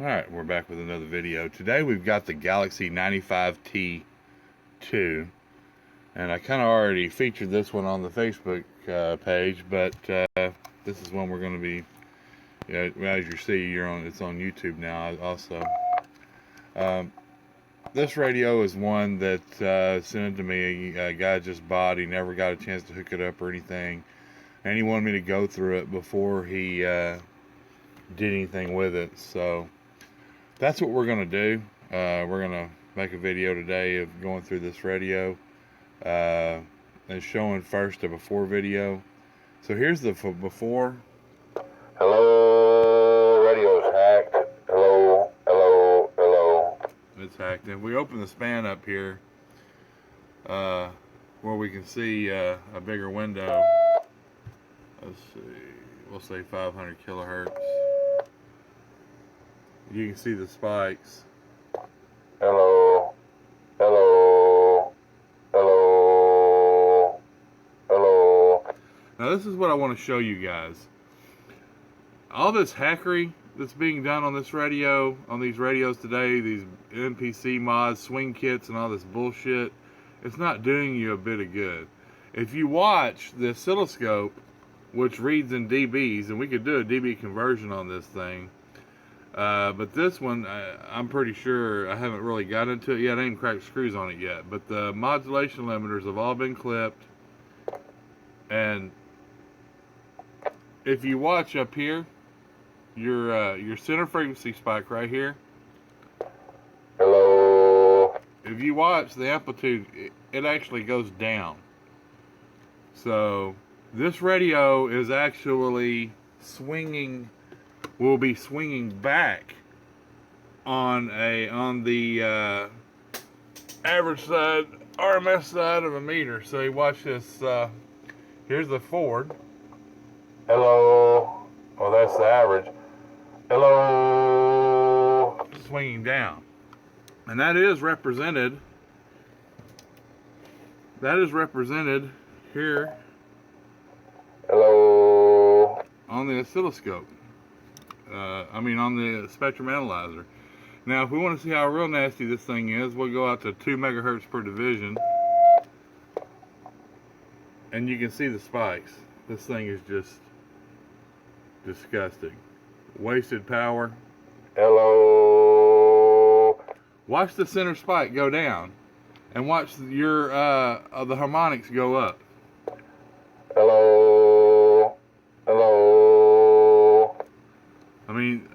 Alright, we're back with another video. Today we've got the Galaxy 95T2, and I kind of already featured this one on the Facebook page, but this is one we're going to be, as you see, it's on YouTube now also. This radio is one that sent it to me. A guy just bought. He never got a chance to hook it up or anything, and he wanted me to go through it before he did anything with it. So that's what we're going to do. We're going to make a video today of going through this radio and showing first a before video. So here's the before. Hello, radio's hacked. Hello, hello, hello. It's hacked. If we open the span up here, where we can see a bigger window, let's see, we'll say 500 kilohertz. You can see the spikes. Hello, hello, hello, hello. Now this is what I want to show you guys. All this hackery that's being done on this radio, on these radios today, these NPC mods, swing kits, and all this bullshit, it's not doing you a bit of good. If you watch the oscilloscope, which reads in dBs, and we could do a dB conversion on this thing, but this one, I'm pretty sure, I haven't really got into it yet. I ain't cracked screws on it yet. But the modulation limiters have all been clipped. And if you watch up here, your center frequency spike right here. Hello. If you watch the amplitude, it actually goes down. So this radio is actually swinging. Will be swinging back on the average side, RMS side of a meter. So you watch this. Here's the forward. Hello. Well, that's the average. Hello. Swinging down, and that is represented. That is represented here. Hello. On the oscilloscope. On the spectrum analyzer. Now, if we want to see how real nasty this thing is, we'll go out to 2 megahertz per division. And you can see the spikes. This thing is just disgusting. Wasted power. Hello. Watch the center spike go down. And watch the harmonics go up. Hello. Hello. I mean,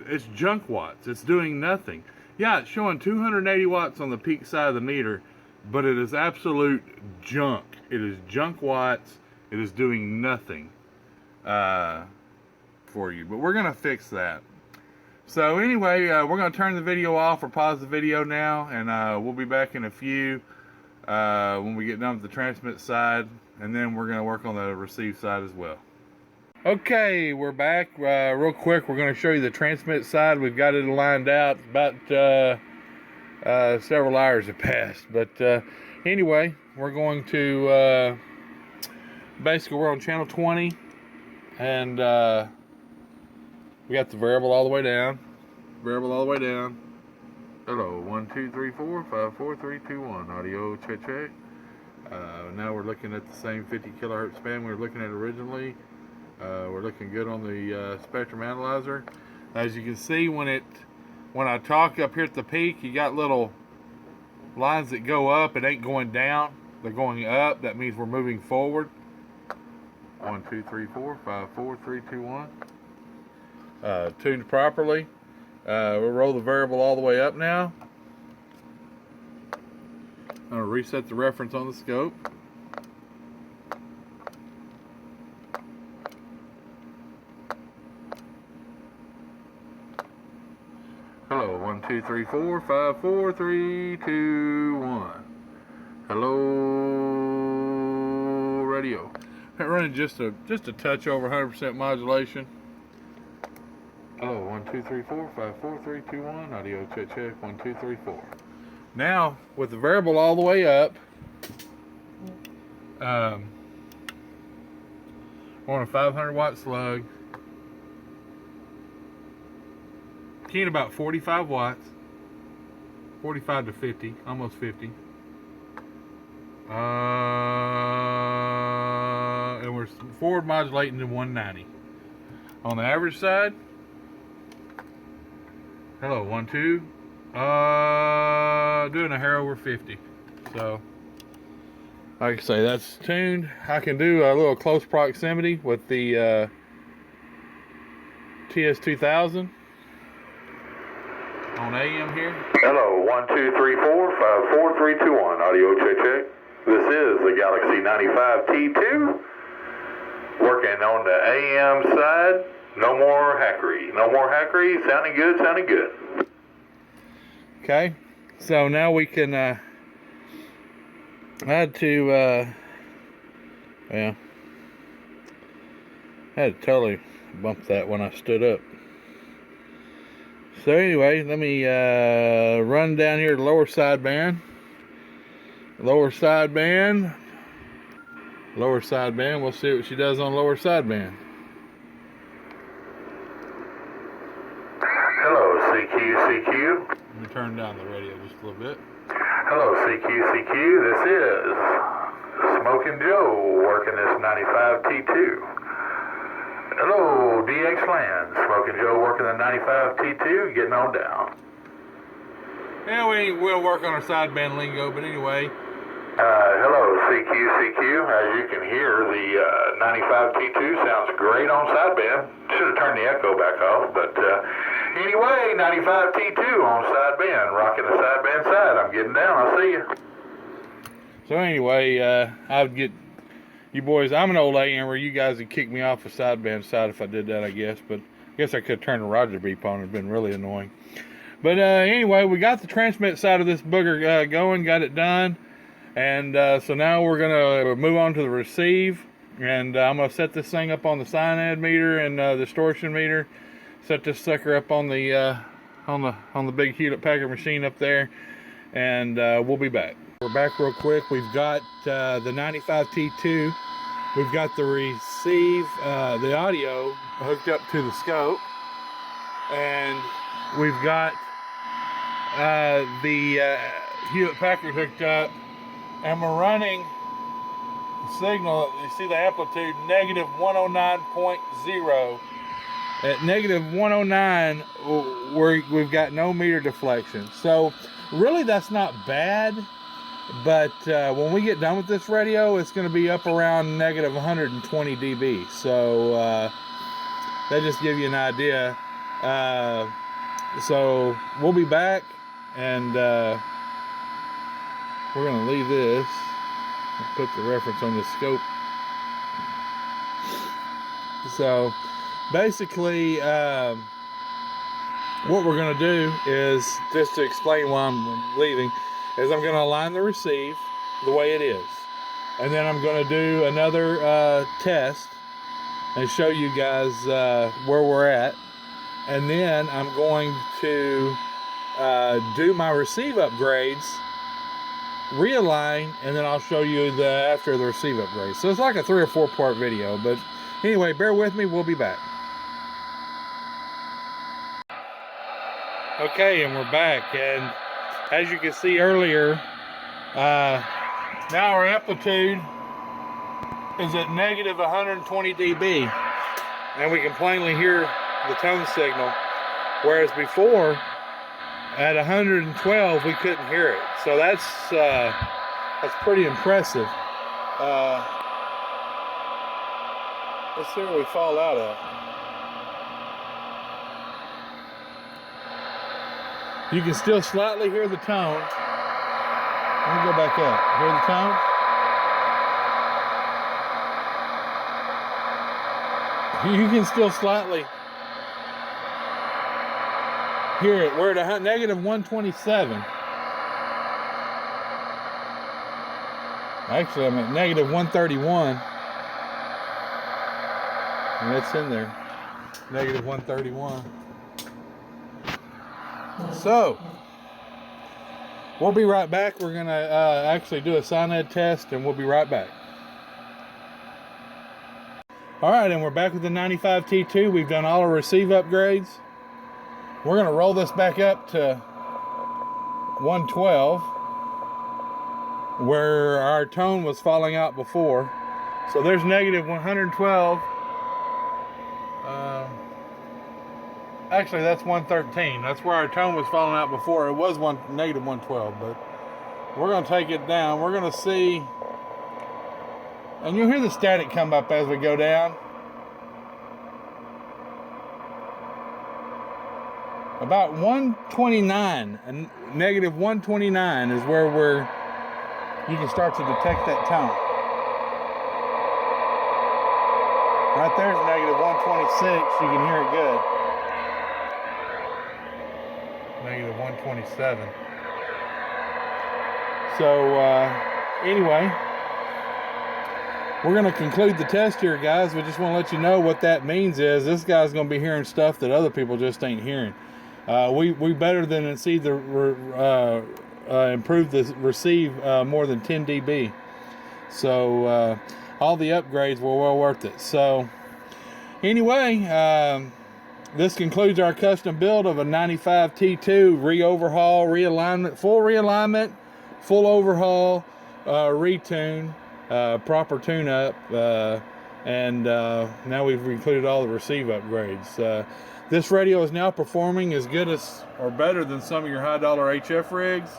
it's junk watts. It's doing nothing. Yeah, it's showing 280 watts on the peak side of the meter, but it is absolute junk. It is junk watts. It is doing nothing for you. But we're going to fix that. So anyway, we're going to turn the video off or pause the video now, and we'll be back in a few when we get done with the transmit side, and then we're going to work on the receive side as well. Okay, we're back. Real quick, we're going to show you the transmit side. We've got it lined out. About several hours have passed. But anyway, we're going to, basically we're on channel 20. And we got the variable all the way down. Variable all the way down. Hello, 1, 2, 3, 4, 5, 4, 3, 2, 1. Audio, check, check. Now we're looking at the same 50 kilohertz span we were looking at originally. We're looking good on the spectrum analyzer. As you can see, when I talk up here at the peak, you got little lines that go up. It ain't going down. They're going up. That means we're moving forward. 1, 2, 3, 4, 5, 4, 3, 2, 1. Tuned properly. We'll roll the variable all the way up now. I'm going to reset the reference on the scope. Hello, 1, 2, 3, 4, 5, 4, 3, 2, 1. Hello, radio. Running just a touch over 100% modulation. Hello, 1, 2, 3, 4, 5, 4, 3, 2, 1. Audio check, check. 1, 2, 3, 4. Now, with the variable all the way up, we're on a 500 watt slug. keying about 45 watts, 45 to 50, almost 50. And we're forward modulating to 190. On the average side, hello, 1, 2, doing a hair over 50. So, like I say, that's tuned. I can do a little close proximity with the TS2000 on AM here. Hello, 1, 2, 3, 4, 5, 4, 3, 2, 1. Audio check, check. This is the Galaxy 95 T2. Working on the AM side. No more hackery. No more hackery. Sounding good, sounding good. Okay. So now we can, I had to, yeah. I had to totally bump that when I stood up. So anyway, let me run down here to lower sideband. Lower sideband. Lower sideband. We'll see what she does on lower sideband. Hello, CQ. Let me turn down the radio just a little bit. Hello, CQ. This is Smoking Joe working this 95 T2. Hello, DX Land. Smoking Joe working the 95 T2, getting on down. Yeah, we'll work on our sideband lingo, but anyway. Hello, CQ. As you can hear, the 95 T2 sounds great on sideband. Should have turned the echo back off, but anyway, 95 T2 on sideband, rocking the sideband side. I'm getting down. I'll see you. So anyway, I would get you boys. I'm an old AM where you guys would kick me off the sideband side if I did that, I guess. But I guess I could have turned the Roger beep on. It'd been really annoying. But anyway, we got the transmit side of this booger going, got it done. And so now we're gonna move on to the receive, and I'm gonna set this thing up on the cyanide meter and distortion meter. Set this sucker up on the big Hewlett Packard machine up there, and we'll be back. We're back real quick. We've got the 95 T2. We've got the receive, the audio hooked up to the scope, and we've got the Hewlett Packard hooked up. And we're running the signal, you see the amplitude, negative 109.0. At negative 109, we've got no meter deflection. So really that's not bad, but when we get done with this radio, it's going to be up around negative 120 dB. So that just gives you an idea. So we'll be back, and we're going to leave this and put the reference on the scope. So basically what we're going to do is, just to explain why I'm leaving, is I'm going to align the receive the way it is, and then I'm going to do another test and show you guys where we're at, and then I'm going to do my receive upgrades, realign, and then I'll show you the after the receive upgrade. So it's like a 3 or 4 part video, but anyway, bear with me, we'll be back. Okay, and we're back, and as you can see earlier, now our amplitude is at negative 120 dB, and we can plainly hear the tone signal, whereas before at 112 we couldn't hear it. So that's pretty impressive. Let's see where we fall out at. You can still slightly hear the tone. Let me go back up. Hear the tone? You can still slightly hear it. We're at negative 127. Actually, I'm at negative 131. And it's in there. Negative 131. So, we'll be right back. We're going to actually do a cyanide test, and we'll be right back. Alright, and we're back with the 95 T2. We've done all our receive upgrades. We're going to roll this back up to 112, where our tone was falling out before. So there's negative 112. Actually, that's 113. That's where our tone was falling out before. It was negative 112, but we're going to take it down. We're going to see, and you'll hear the static come up as we go down. About 129, and negative 129 is where you can start to detect that tone. Right there's negative 126. You can hear it good. Negative 127. So anyway, we're going to conclude the test here, guys. We just want to let you know what that means is this guy's going to be hearing stuff that other people just ain't hearing. We better than exceed the improve the receive more than 10 dB. So all the upgrades were well worth it. So anyway, this concludes our custom build of a 95 T2 re-overhaul, realignment, full overhaul, retune, proper tune-up, and now we've included all the receive upgrades. This radio is now performing as good as or better than some of your high-dollar HF rigs.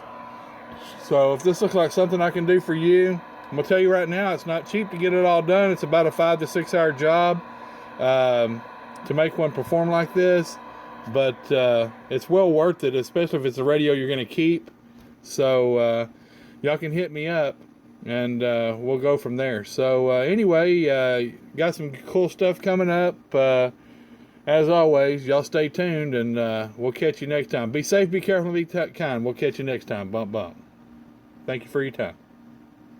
So if this looks like something I can do for you, I'm going to tell you right now, it's not cheap to get it all done. It's about a 5 to 6 hour job to make one perform like this, but it's well worth it, especially if it's a radio you're going to keep. So y'all can hit me up and we'll go from there. So anyway, got some cool stuff coming up. As always, y'all stay tuned, and we'll catch you next time. Be safe, be careful, be kind. We'll catch you next time. Bump, bump. Thank you for your time.